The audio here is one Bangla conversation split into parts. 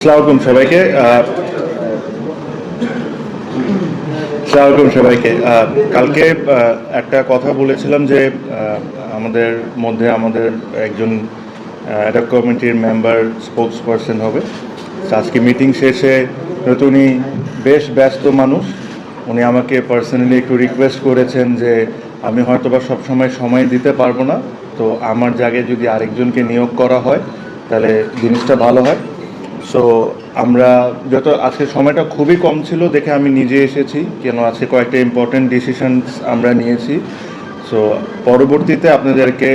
আসসালামু সবাইকে আসসালামু সবাইকে কালকে একটা কথা বলেছিলাম যে আমাদের মধ্যে আমাদের একজন অ্যাডক কমিটির মেম্বার স্পোকস পারসন হবে। আজকে মিটিং শেষে যেহেতু উনি বেশ ব্যস্ত মানুষ, উনি আমাকে পার্সোনালি একটু রিকোয়েস্ট করেছেন যে আমি হয়তো বা সবসময় সময় দিতে পারবো না, তো আমার জায়গায় যদি আরেকজনকে নিয়োগ করা হয় তাহলে জিনিসটা ভালো হয়। সো আমরা যত আজকে সময়টা খুবই কম ছিল দেখে আমি নিজে এসেছি, কেন আজকে কয়েকটা ইম্পর্টেন্ট ডিসিশনস আমরা নিয়েছি। সো পরবর্তীতে আপনাদেরকে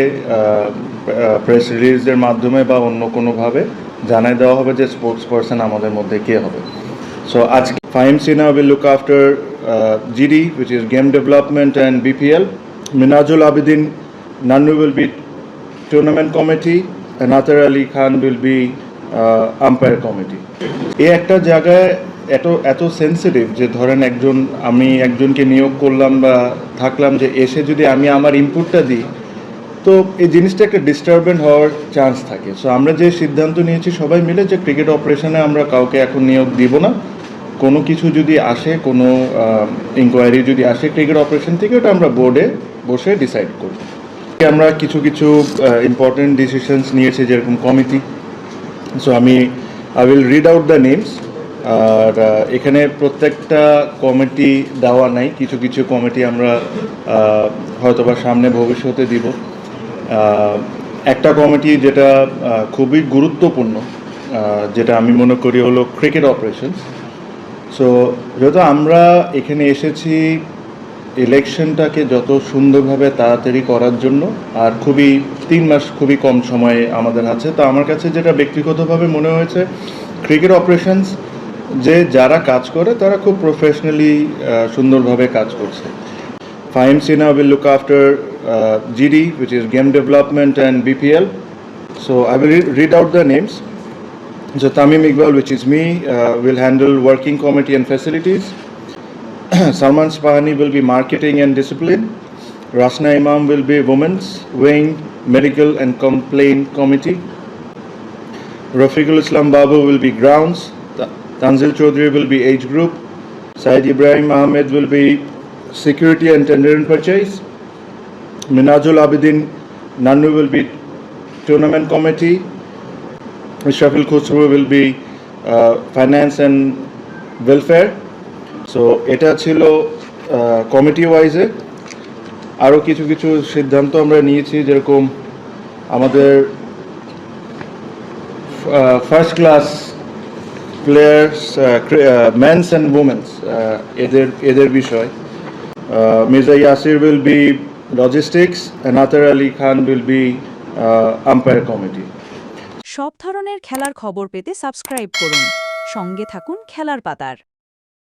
প্রেস রিলিজের মাধ্যমে বা অন্য কোনোভাবে জানাই দেওয়া হবে যে স্পোর্টস পারসন আমাদের মধ্যে কে হবে। সো আজকে Fahim Sinha will look after GD, which is game development and BPL. Minajul Abidin Nannu will be tournament committee, and Atar Ali Khan will be umpire committee. এই একটা জায়গায় এত সেন্সিটিভ যে ধরেন আমি একজনকে নিয়োগ করলাম বা থাকলাম, যে এসে যদি আমি আমার ইনপুটটা দিই তো এই জিনিসটা একটা ডিস্টারবেন্ট হওয়ার চান্স থাকে। সো আমরা যে সিদ্ধান্ত নিয়েছি সবাই মিলে যে ক্রিকেট অপারেশনে আমরা কাউকে এখন নিয়োগ দিব না। কোনো কিছু যদি আসে, কোনো ইনকোয়ারি যদি আসে ক্রিকেট অপারেশন থেকে, ওটা আমরা বোর্ডে বসে ডিসাইড করব। আমরা কিছু ইম্পর্টেন্ট ডিসিশনস নিয়েছি, যেরকম committee. So I will read out the names. আর এখানে প্রত্যেকটা কমিটি দেওয়া নাই, কিছু কমিটি আমরা হয়তোবা সামনে ভবিষ্যতে দিব। একটা কমিটি যেটা খুবই গুরুত্বপূর্ণ, যেটা আমি মনে করি হলো ক্রিকেট অপারেশনস। সো যেহেতু আমরা এখানে এসেছি ইলেকশনটাকে যত সুন্দরভাবে তাড়াতাড়ি করার জন্য, আর 3 মাস খুবই কম সময়ে আমাদের আছে, তো আমার কাছে যেটা ব্যক্তিগতভাবে মনে হয়েছে, ক্রিকেট অপারেশনস যে যারা কাজ করে তারা খুব প্রফেশনালি সুন্দরভাবে কাজ করছে। Fahim Sinha will look after GD, which is game development and BPL. So I will read out the names. So Tamim Iqbal, which is me, will handle working committee and facilities. Salman Spahani will be marketing and discipline. Rasna Imam will be women's wing, medical and complaint committee. Rafiqul Islam Babu will be grounds. Tanzil Chaudhary will be age group. Said Ibrahim Ahmed will be security and tender and purchase. Minajul Abidin Nannu will be tournament committee. Shafil Khusro will be finance and welfare. So এটা ছিল কমিটি ওয়াইজে। আরও কিছু সিদ্ধান্ত আমরা নিয়েছি, যেরকম আমাদের first class players, men's and women's, এদের বিষয়। Mirza Yasir will be logistics and Athar Ali Khan will be umpire committee. সব ধরনের খেলার খবর পেতে সাবস্ক্রাইব করুন, সঙ্গে থাকুন খেলার পাতার।